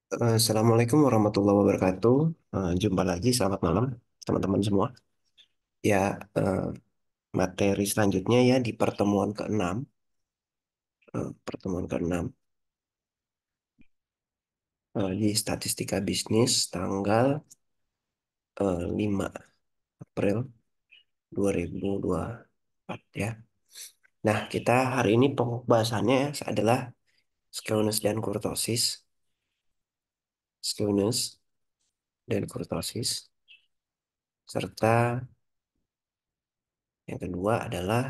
Assalamualaikum warahmatullahi wabarakatuh. Jumpa lagi, selamat malam teman-teman semua. Ya, eh, materi selanjutnya ya di pertemuan keenam, pertemuan keenam di Statistika Bisnis tanggal 5 April 2024 ya. Nah, kita hari ini pokok bahasannya adalah skewness dan kurtosis, skewness dan kurtosis, serta yang kedua adalah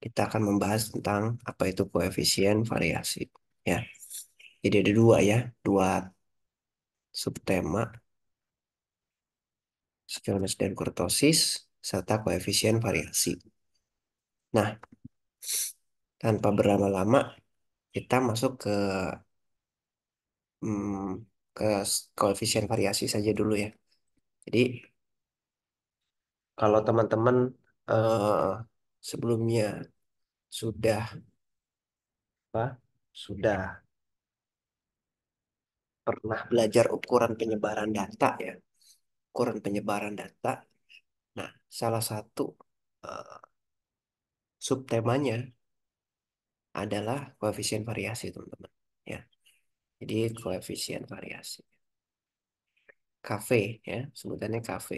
kita akan membahas tentang apa itu koefisien variasi. Ya, jadi ada dua ya, dua subtema, skewness dan kurtosis, serta koefisien variasi. Nah, tanpa berlama-lama, kita masuk hmm, ke koefisien variasi saja dulu ya. Jadi, kalau teman-teman eh, sebelumnya sudah apa, sudah pernah belajar ukuran penyebaran data ya, ukuran penyebaran data. Nah, salah satu eh, subtemanya adalah koefisien variasi, teman-teman. Ya, jadi koefisien variasi. KV ya, sebutannya KV.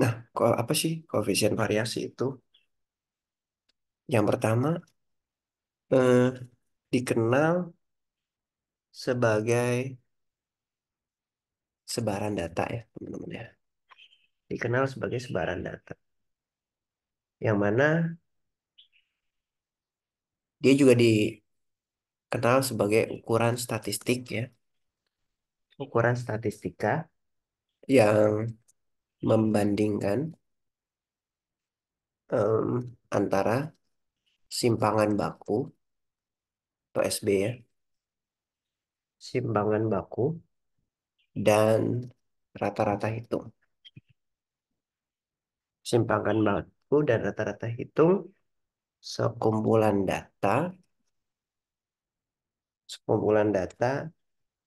Nah, apa sih koefisien variasi itu? Yang pertama, eh, dikenal sebagai sebaran data ya, teman-teman ya. Dikenal sebagai sebaran data. Yang mana dia juga dikenal sebagai ukuran statistik ya, ukuran statistika yang membandingkan antara simpangan baku atau SB ya, simpangan baku dan rata-rata hitung. Simpangan baku dan rata-rata hitung sekumpulan data, sekumpulan data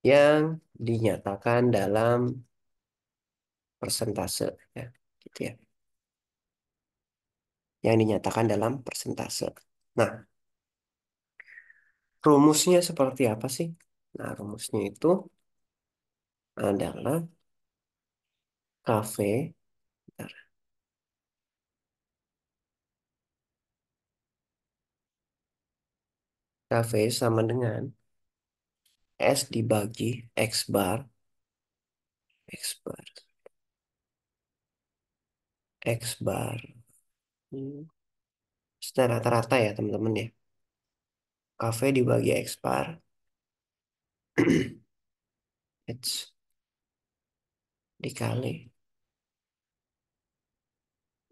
yang dinyatakan dalam persentase ya, gitu ya. Yang dinyatakan dalam persentase. Nah, rumusnya seperti apa sih? Nah, rumusnya itu adalah KV, bentar. KV sama dengan S dibagi X bar, X bar, X bar. Secara rata-rata ya teman-teman ya. KV dibagi X bar, H dikali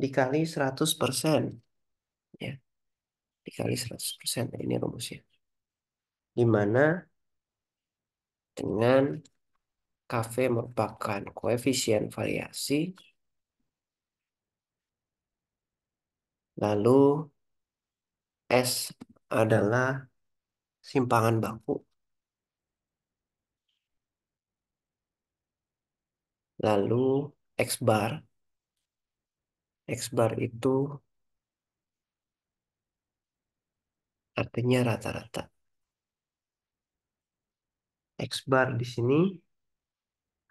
dikali 100% ya, dikali 100%. Nah, ini rumusnya. Di mana dengan KV merupakan koefisien variasi, lalu S adalah simpangan baku, lalu X bar itu artinya rata-rata. X bar di sini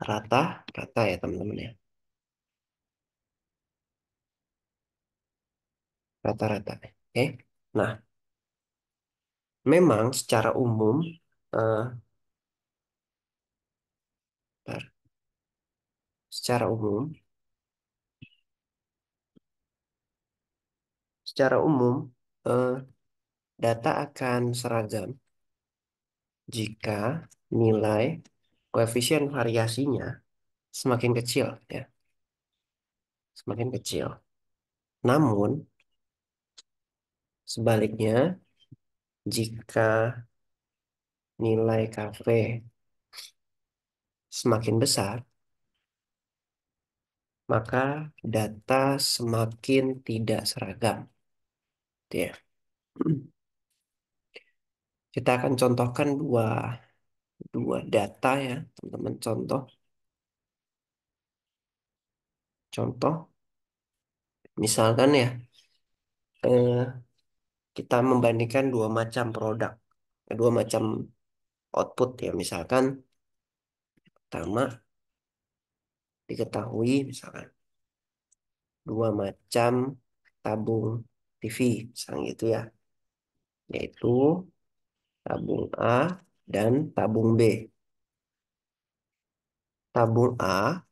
rata-rata ya teman-teman ya, rata-rata. Oke. Nah, memang eh, bentar. Secara umum, secara umum eh, data akan seragam jika nilai koefisien variasinya semakin kecil ya, semakin kecil. Namun sebaliknya, jika nilai KV semakin besar, maka data semakin tidak seragam. Gitu ya. Kita akan contohkan dua data ya, teman-teman. Contoh, misalkan ya, eh, kita membandingkan dua macam produk, dua macam output ya. Misalkan pertama diketahui, misalkan dua macam tabung TV, misalnya gitu ya, yaitu tabung A dan tabung B. Tabung A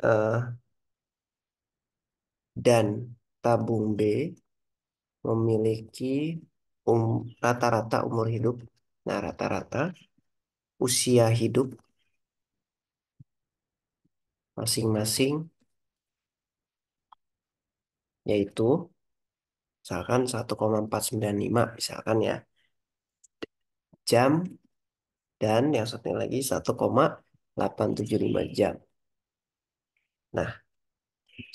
eh, dan tabung B memiliki rata-rata umur hidup. Nah, rata-rata usia hidup masing-masing yaitu misalkan 1,495 misalkan ya jam, dan yang satunya lagi 1,875 jam. Nah,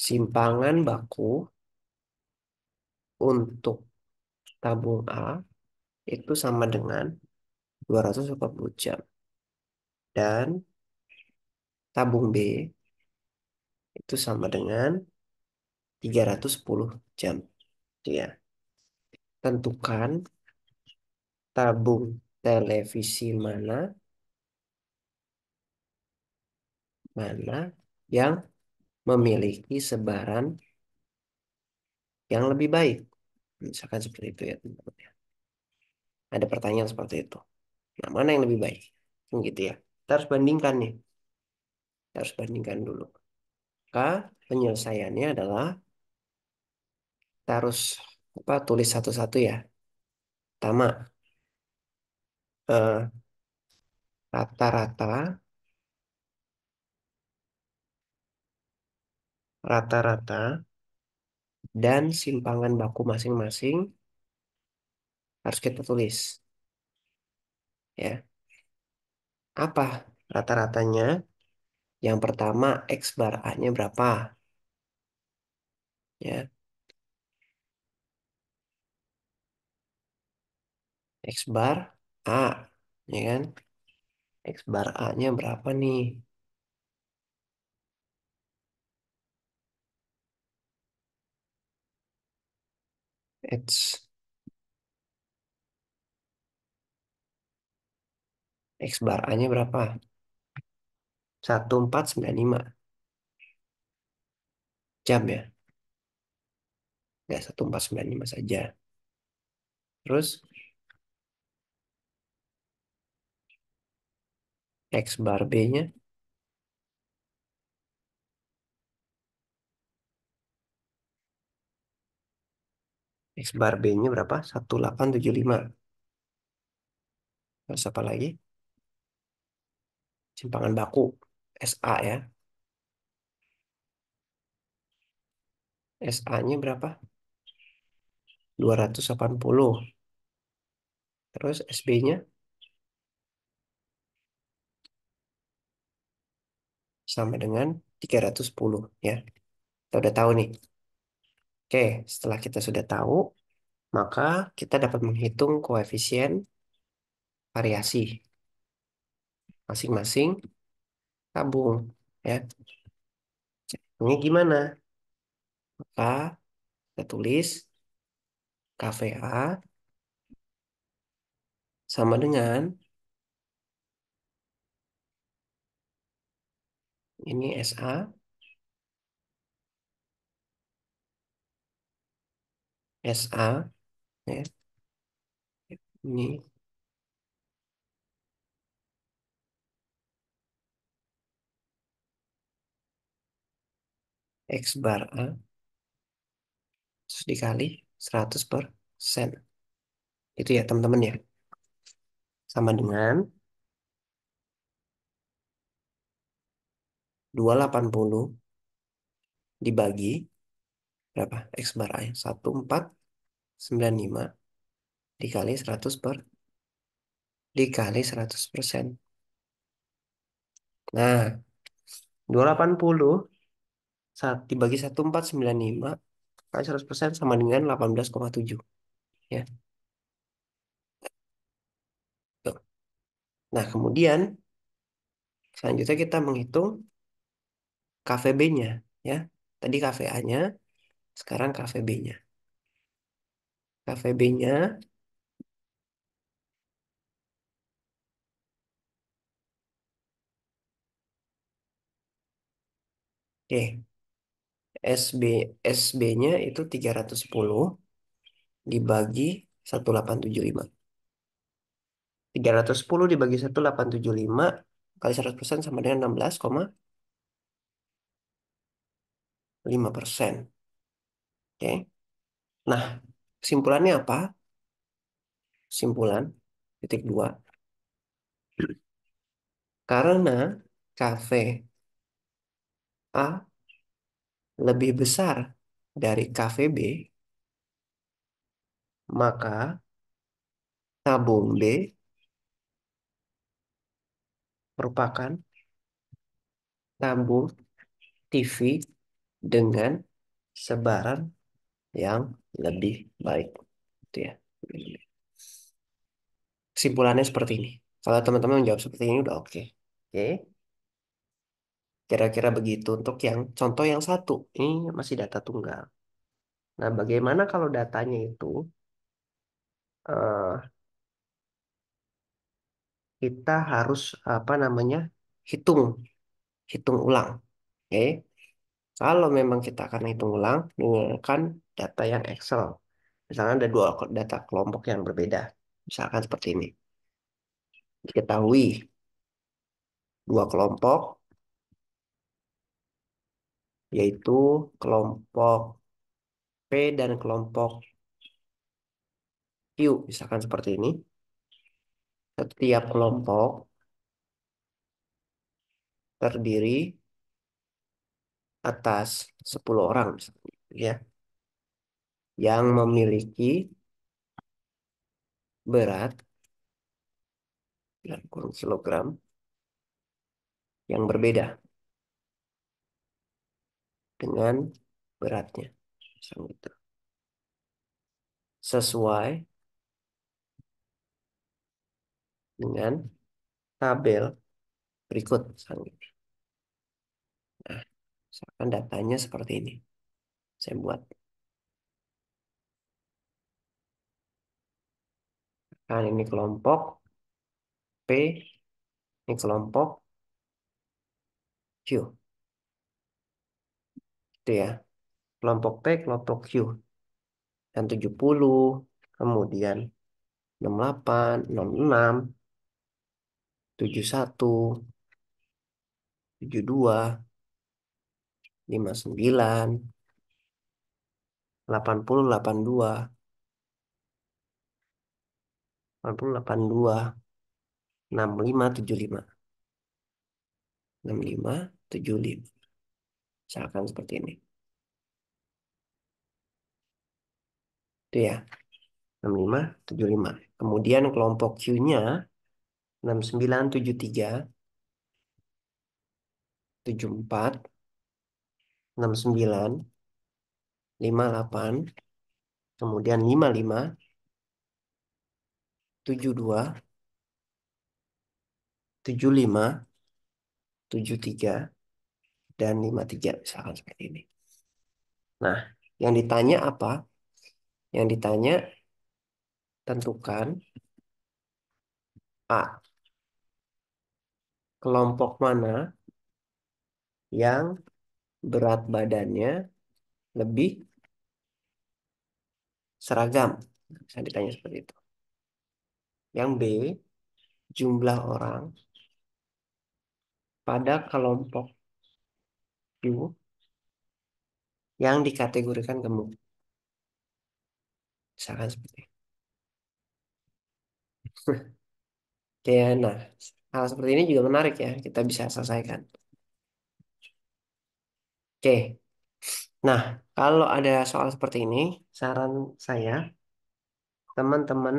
simpangan baku untuk tabung A itu sama dengan 240 jam. Dan tabung B itu sama dengan 310 jam. Ya, tentukan tabung televisi mana mana yang memiliki sebaran yang lebih baik. Misalkan seperti itu ya, teman-teman, ya. Ada pertanyaan seperti itu. Nah, mana yang lebih baik? Kan gitu ya. Kita harus bandingkan nih. Kita harus bandingkan dulu. Maka penyelesaiannya adalah kita harus tulis satu-satu ya. Pertama, eh, rata-rata rata-rata dan simpangan baku masing-masing harus kita tulis ya. Apa rata-ratanya? Yang pertama, X bar A-nya berapa? Ya, X bar A, ya kan? X bar A-nya berapa nih? X, X bar A-nya berapa? 1495 jam ya. Nggak 1495 saja. Terus X bar B-nya, X bar B-nya berapa? 1875. Terus apa lagi? Simpangan baku SA ya. SA-nya berapa? 280. Terus SB-nya sama dengan 310 ya. Kita udah tahu nih. Oke, setelah kita sudah tahu, maka kita dapat menghitung koefisien variasi masing-masing tabung ya. Ini gimana? Maka kita tulis KVA sama dengan ini SA, SA ya. Ini X bar A terus dikali 100%. Itu ya teman-teman ya. Sama dengan 280 dibagi berapa? X bar A ya. 1495 dikali 100%. Nah, 280 dibagi 1495 kali 100% sama dengan 18,7 ya. Tuh. Nah, kemudian selanjutnya kita menghitung KVB-nya ya. Tadi KVA-nya, sekarang KVB-nya. KVB-nya, oke, SB SB-nya itu 310 dibagi 1875. 310 dibagi 1875 kali 100% sama dengan 16,5%. Oke. Nah, kesimpulannya apa? Kesimpulan titik dua. Karena KVA lebih besar dari KVB, maka tabung B merupakan tabung TV dengan sebaran yang lebih baik. Itu ya. Kesimpulannya seperti ini. Kalau teman-teman menjawab seperti ini udah oke. Oke. Kira-kira begitu untuk yang contoh yang satu. Ini masih data tunggal. Nah, bagaimana kalau datanya itu eh, kita harus apa namanya hitung hitung ulang. Oke. Kalau memang kita akan hitung ulang menggunakan data yang Excel. Misalnya ada dua data kelompok yang berbeda. Misalkan seperti ini. Diketahui dua kelompok yaitu kelompok P dan kelompok Q. Misalkan seperti ini. Setiap kelompok terdiri atas 10 orang misalnya, ya, yang memiliki berat dalam kurung kilogram yang berbeda dengan beratnya. Misalnya gitu. Sesuai dengan tabel berikut. Misalnya. Nah, misalkan datanya seperti ini. Saya buat. Nah, ini kelompok P, ini kelompok Q. Itu ya. Kelompok P, kelompok Q. Dan 70, kemudian 68, 66, 71, 72, 59, 80, 82, 80, 82, 65, 75, 65, 75. Misalkan seperti ini. Itu ya. 65, 75. Kemudian kelompok Q-nya 69, 73, 74, 69, 58, kemudian 55, 72, 75, 73, dan 53. Misalkan seperti ini. Nah, yang ditanya apa? Yang ditanya tentukan A. Kelompok mana yang berat badannya lebih seragam? Bisa ditanya seperti itu. Yang B, jumlah orang pada kelompok Q yang dikategorikan gemuk. Misalkan seperti itu. Oke, nah, hal seperti ini juga menarik ya. Kita bisa selesaikan. Oke, nah, kalau ada soal seperti ini, saran saya, teman-teman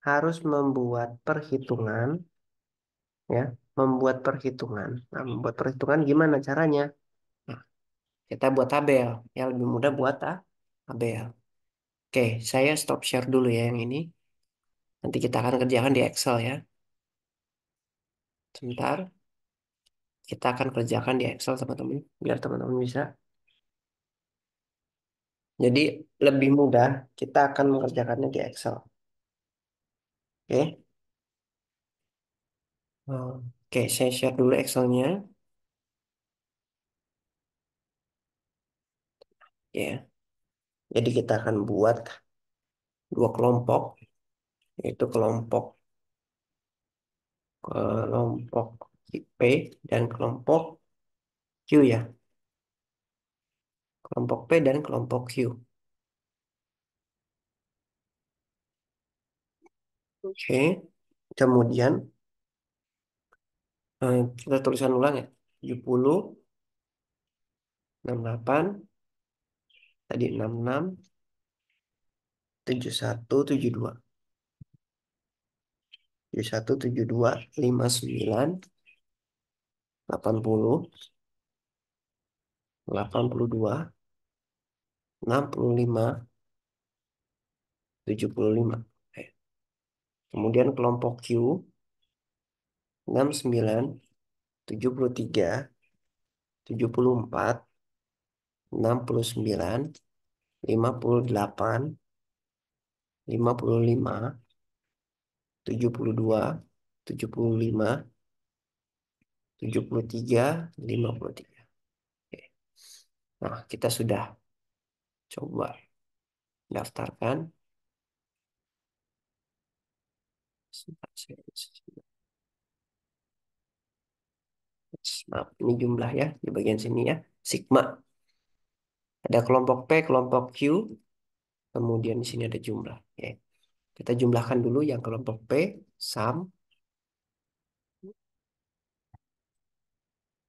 harus membuat perhitungan, ya, membuat perhitungan. Nah, membuat perhitungan gimana caranya? Nah, kita buat tabel, ya lebih mudah buat tabel. Oke, saya stop share dulu ya yang ini. Nanti kita akan kerjakan di Excel ya. Sebentar, kita akan kerjakan di Excel teman-teman, biar teman-teman bisa. Jadi lebih mudah kita akan mengerjakannya di Excel. Oke, Oke, saya share dulu Excelnya. Ya, jadi kita akan buat dua kelompok, yaitu kelompok P dan kelompok Q ya. Kelompok P dan kelompok Q. Oke, kemudian kita tulisan ulang ya. 70, 68, tadi 66, 71, 72. 71, 72, 59, 80, 82, 65, 75. Eh, Kemudian kelompok Q 69, 73, 74, 69, 58, 55, 72, 75, 73, 53. Oke. Nah, kita sudah coba daftarkan. Sebentar, maaf, ini jumlah ya di bagian sini ya. Sigma. Ada kelompok P, kelompok Q, kemudian di sini ada jumlah. Oke. Kita jumlahkan dulu yang kelompok P, sum,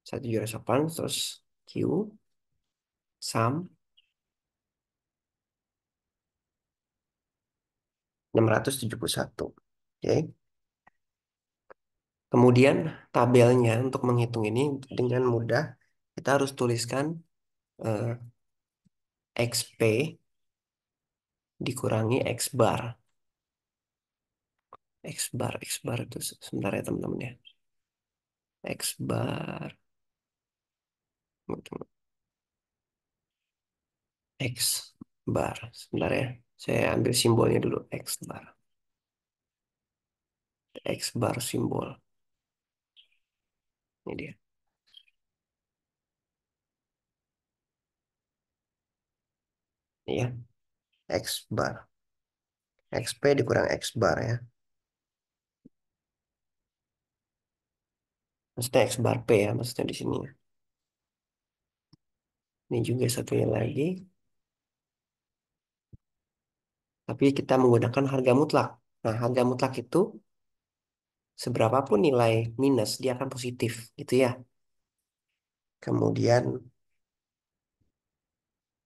1,8, terus Q, sum, 671. Oke. Kemudian tabelnya untuk menghitung ini dengan mudah kita harus tuliskan eh, XP dikurangi X bar. X bar itu sebentar ya teman-teman ya. X bar, X bar. Sebentar ya. Saya ambil simbolnya dulu. X bar. X bar simbol. Ini dia. Ini ya. X bar. XP dikurang X bar ya. Maksudnya X bar P ya. Maksudnya di sini ya. Ini juga satunya lagi. Tapi kita menggunakan harga mutlak. Nah, harga mutlak itu seberapapun nilai minus, dia akan positif. Gitu ya. Kemudian,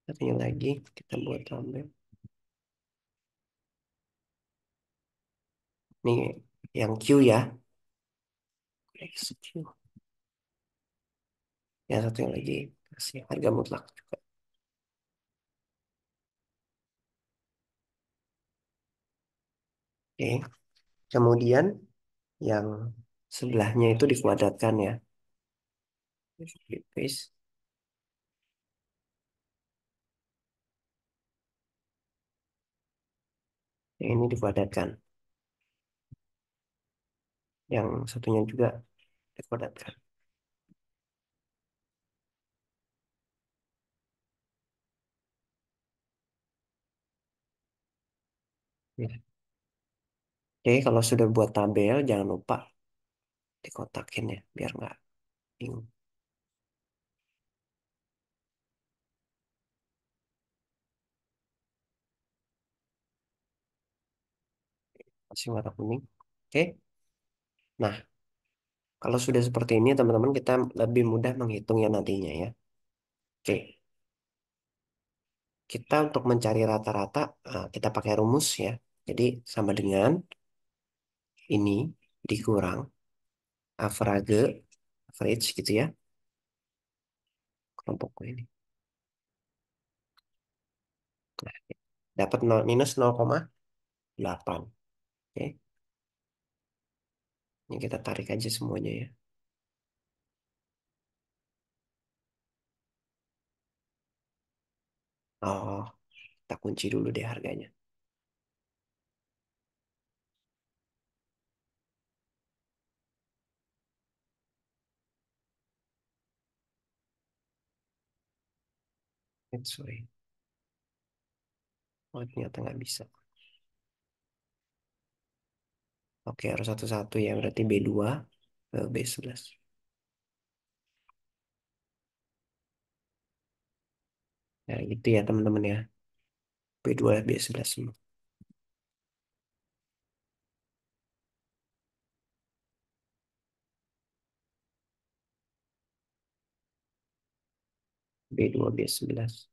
satunya lagi. Kita buat tabel. Nih, yang Q ya. XQ. Yang satunya lagi. Kasih harga mutlak juga. Oke. Kemudian, yang sebelahnya itu dikuadratkan ya. Copy paste. Yang ini dikuadratkan. Yang satunya juga dikuadratkan. Ya. Oke, kalau sudah buat tabel, jangan lupa dikotakin ya, biar nggak bingung. Masih warna kuning. Oke, nah kalau sudah seperti ini, teman-teman, kita lebih mudah menghitungnya nantinya ya. Oke, kita untuk mencari rata-rata, kita pakai rumus ya. Jadi sama dengan ini dikurang average gitu ya, kelompokku ini. Nah, dapat 0, minus 0,8. Oke. Ini kita tarik aja semuanya ya. Oh, kita kunci dulu deh harganya. Sorry. Oh, ternyata nggak bisa. Oke, harus satu-satu ya. Berarti B2 ke B11. Ya, gitu ya teman-teman ya. B2, B11 semua. B2, B11.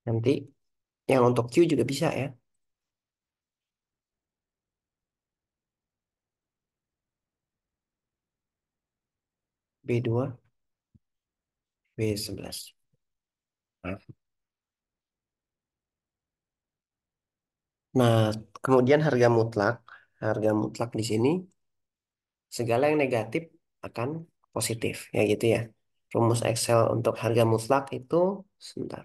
Nanti yang untuk Q juga bisa ya. B2, B11. Nah, nah, kemudian harga mutlak di sini segala yang negatif akan positif, ya gitu ya. Rumus Excel untuk harga mutlak itu sebentar.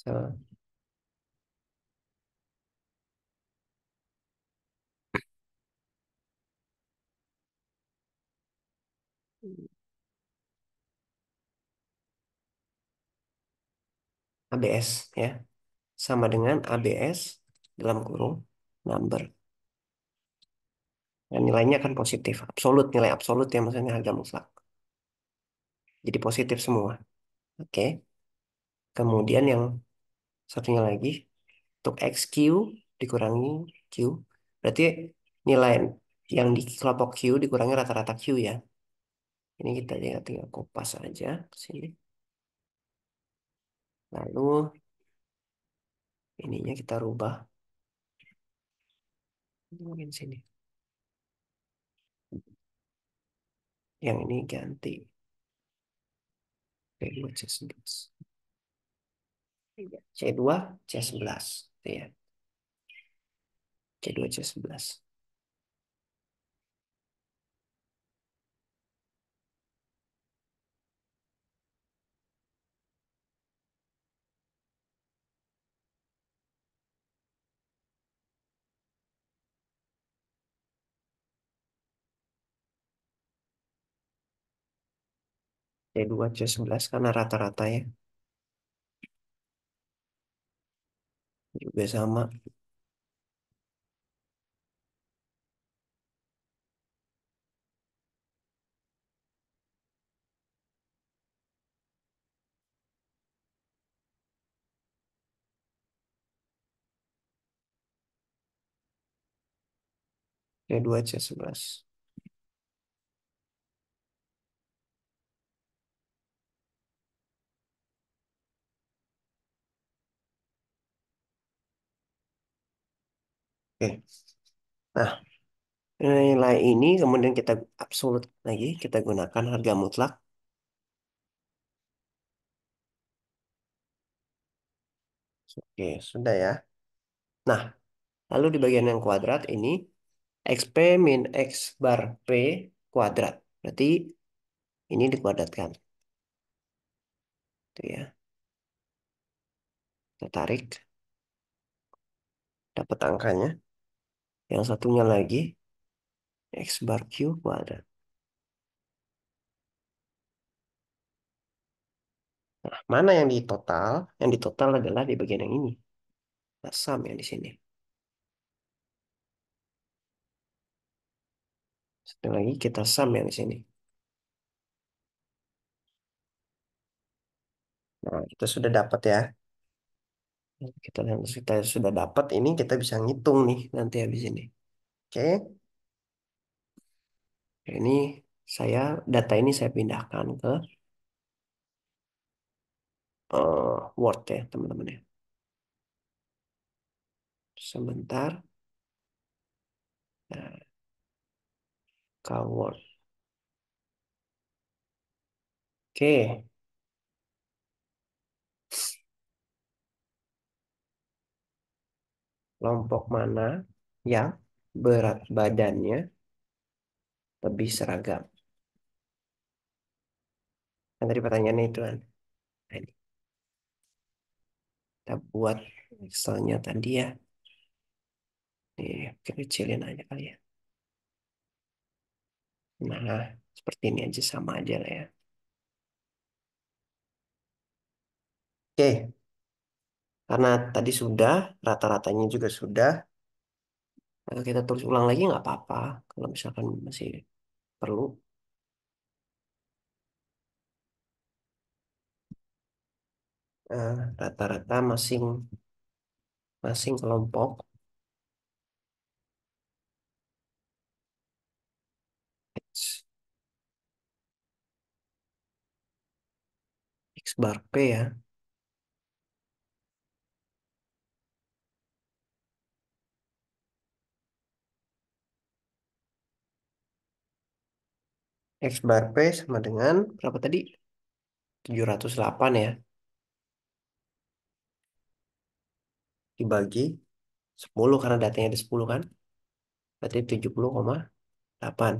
So, ABS ya, sama dengan ABS dalam kurung number. Dan nilainya akan positif, absolut, nilai absolut ya maksudnya harga mutlak. Jadi positif semua. Oke. Kemudian yang satunya lagi untuk XQ dikurangi Q. Berarti nilai yang di kelompok Q dikurangi rata-rata Q ya. Ini kita tinggal kopas aja ke sini. Lalu ininya kita rubah. Mungkin sini. Yang ini ganti P2 C11. C2 C11. Ya, C2 C11. C2 C11 karena rata-rata ya. Juga sama. C2 C11. Oke. Nah, nilai ini kemudian kita absolut lagi, kita gunakan harga mutlak. Oke, sudah ya. Nah, lalu di bagian yang kuadrat ini XP min X bar P kuadrat. Berarti ini dikuadratkan. Itu ya. Kita tarik, dapat angkanya. Yang satunya lagi X bar Q kuadrat. Nah, mana yang di total? Yang di total adalah di bagian yang ini. Nah, sum yang di sini. Satu lagi kita sum yang di sini. Nah, kita sudah dapat ya. Kita sudah dapat ini kita bisa ngitung nih nanti habis ini. Oke, ini saya data ini saya pindahkan ke Word ya teman-teman ya. Sebentar, nah, ke Word. Oke, kelompok mana yang berat badannya lebih seragam? Kan tadi pertanyaannya itu kan. Nah, ini kita buat Excelnya tadi ya. Nih, kita kecilin aja kali ya. Nah, seperti ini aja sama aja lah ya. Oke, karena tadi sudah, rata-ratanya juga sudah. Kita tulis ulang lagi nggak apa-apa. Kalau misalkan masih perlu. Rata-rata masing kelompok X, X bar P ya. X bar P sama dengan berapa tadi? 708 ya. Dibagi 10 karena datanya ada 10 kan. Berarti 70,8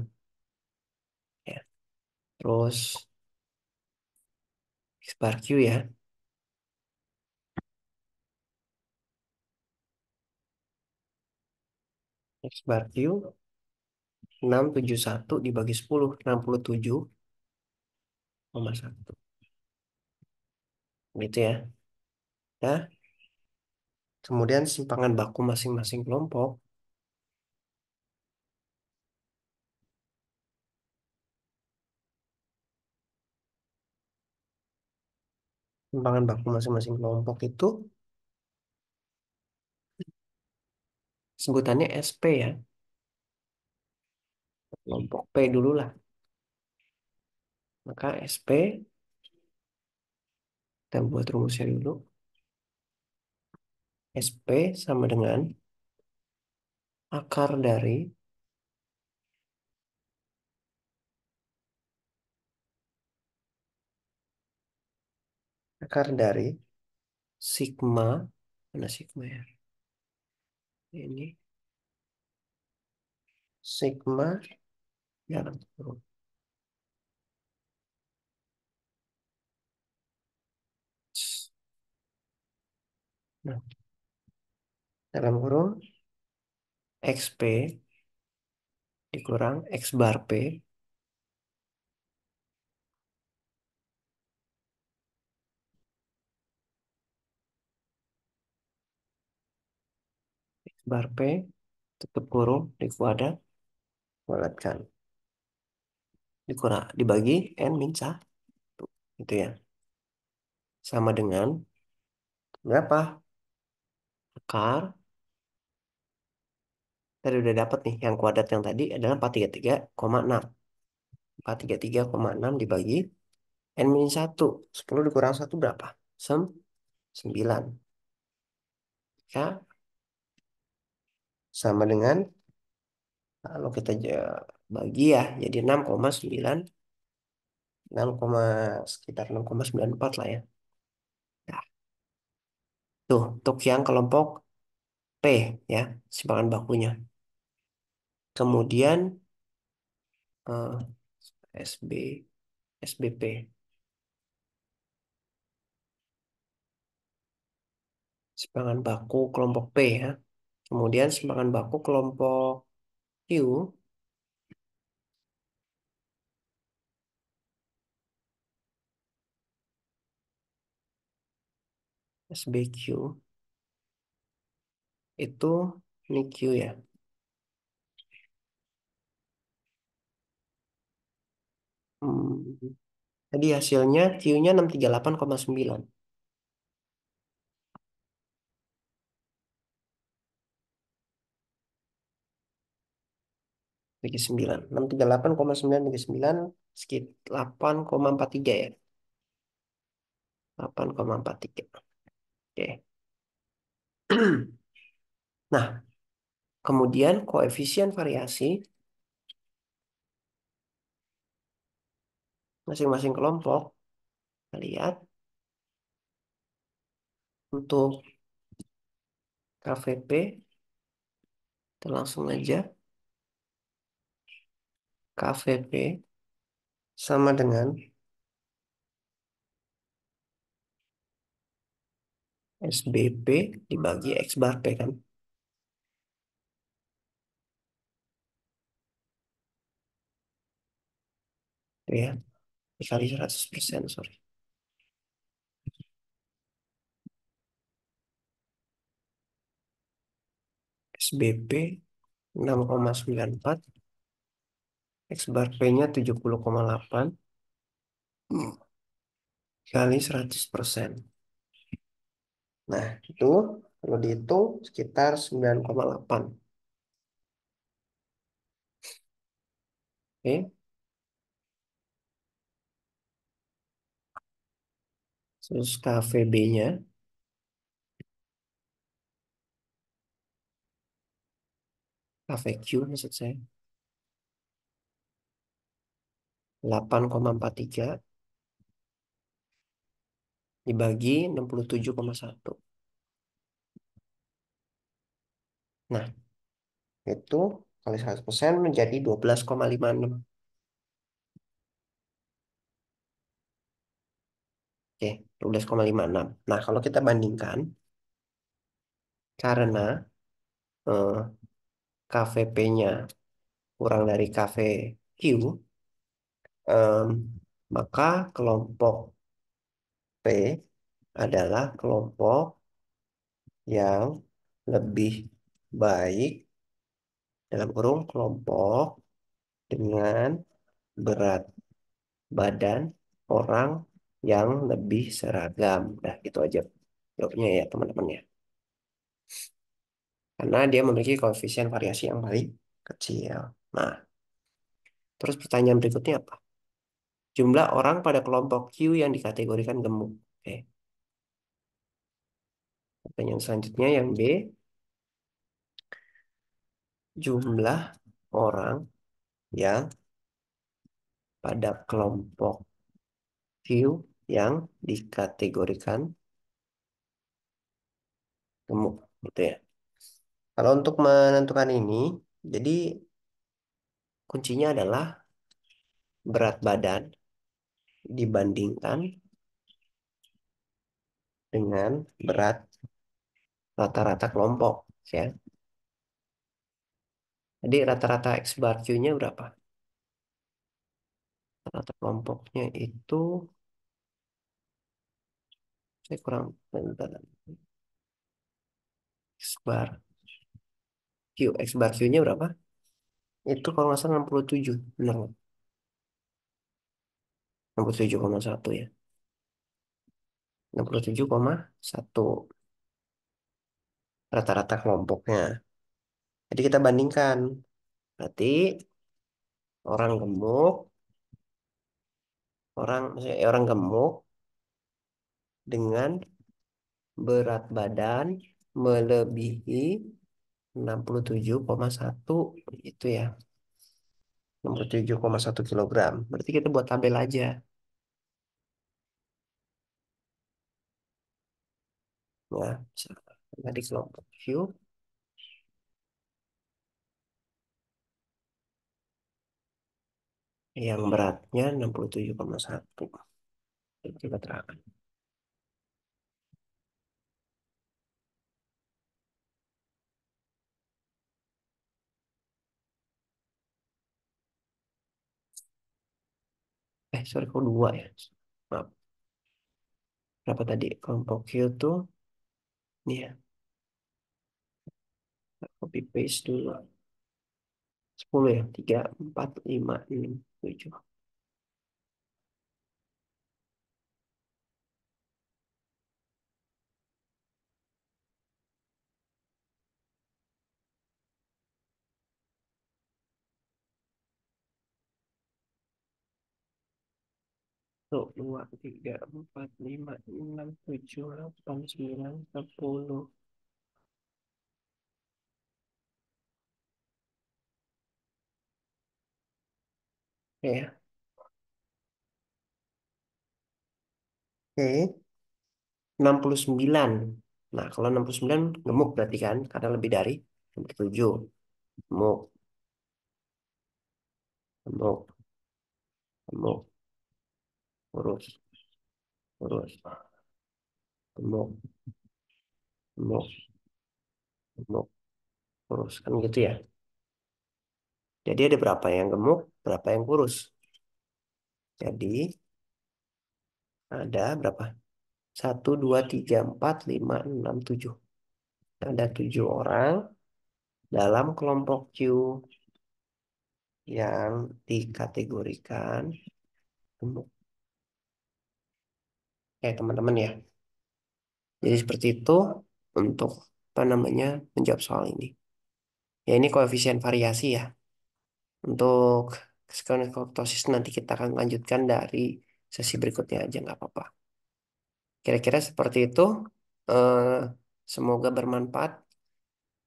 ya. Terus X bar Q ya. X bar Q 671 dibagi 10, 67,1. Gitu ya. Ya, kemudian simpangan baku masing-masing kelompok. Simpangan baku masing-masing kelompok itu sebutannya SP ya. Kelompok P dulu lah. Maka SP, kita buat rumusnya dulu. SP sama dengan akar dari akar dari sigma, mana sigma ya? Ini sigma dalam kurung. Nah, dalam kurung XP dikurang X bar P bar P tutup kurung dikuadrat kuadratkan dikurang dibagi N min 1 itu ya sama dengan berapa akar tadi udah dapat nih yang kuadrat yang tadi adalah 433,6 433,6 dibagi N min 1 10 dikurang 1 berapa 9 ya sama dengan kalau kita bagi ya jadi 6,9 6, sekitar 6,94 lah ya. Nah, tuh untuk yang kelompok P ya, simpangan bakunya. Kemudian eh, SB, SBP, simpangan baku kelompok P ya. Kemudian simpangan baku kelompok Q, SBQ itu ini Q ya. Hmm, Tadi hasilnya Q-nya 638,9 bagi 9. 638,9 bagi 9 sekitar 8,43 ya. 8,43. Oke. Nah, kemudian koefisien variasi masing-masing kelompok Kita lihat untuk KVP, kita langsung aja KVP sama dengan SBP dibagi X bar P kan. Itu ya, dikali 100%, sorry. SBP 6,94, X bar P-nya 70,8 kali 100%. Nah, itu kalau dihitung sekitar 9,8. Oke, terus KVB-nya, KVQ maksud saya, 8,43 dibagi 67,1. Nah, itu kali 100% menjadi 12,56. Oke, 12,56. Nah, kalau kita bandingkan, karena KVP-nya kurang dari KVQ, em, maka kelompok P adalah kelompok yang lebih baik dalam kurung kelompok dengan berat badan orang yang lebih seragam. Nah, itu aja jawabnya ya teman-teman ya. Karena dia memiliki koefisien variasi yang paling kecil. Nah, terus pertanyaan berikutnya apa? Jumlah orang pada kelompok Q yang dikategorikan gemuk. Oke. Pertanyaan selanjutnya yang B. Jumlah orang yang pada kelompok Q yang dikategorikan gemuk. Gitu ya. Kalau untuk menentukan ini, jadi kuncinya adalah berat badan dibandingkan dengan berat rata-rata kelompok. Ya. Jadi rata-rata X bar Q-nya berapa? Rata kelompoknya itu, saya kurang, bentar. X bar Q. X bar Q-nya berapa? Itu kalau nggak salah 67. Benar nggak? 67,1 ya. 67,1 rata-rata kelompoknya. Jadi kita bandingkan. Berarti orang gemuk, maksudnya orang gemuk dengan berat badan melebihi 67,1 itu ya. 67,1 kilogram. Berarti kita buat tabel aja. Nah, misalkan tadi kelompok Q yang beratnya 67,1. Kita terangkan. Sorry, kok dua ya? Maaf, berapa tadi? Kelompok Q tuh, nih ya, copy paste dulu. 10 ya, 3, 4, 5, 6, 7. Tuh, 2, 3, 4, 5, 6, 7, 8, 9, 10. Ya, Oke, 69. Nah, kalau 69 gemuk berarti kan, karena lebih dari 67. Gemuk, gemuk, gemuk, kurus, kurus, gemuk, gemuk, gemuk, kurus. Kan gitu ya. Jadi ada berapa yang gemuk, berapa yang kurus. Jadi ada berapa? Satu, dua, tiga, empat, lima, enam, tujuh. Ada 7 orang dalam kelompok Q yang dikategorikan gemuk. Teman-teman ya. Jadi seperti itu untuk apa namanya menjawab soal ini. Ya ini koefisien variasi ya. Untuk psikonekotosis nanti kita akan lanjutkan dari sesi berikutnya aja nggak apa-apa. Kira-kira seperti itu. Eh, semoga bermanfaat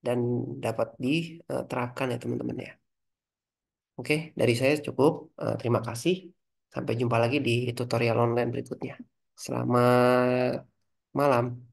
dan dapat diterapkan ya teman-teman ya. Oke, dari saya cukup. Terima kasih. Sampai jumpa lagi di tutorial online berikutnya. Selamat malam.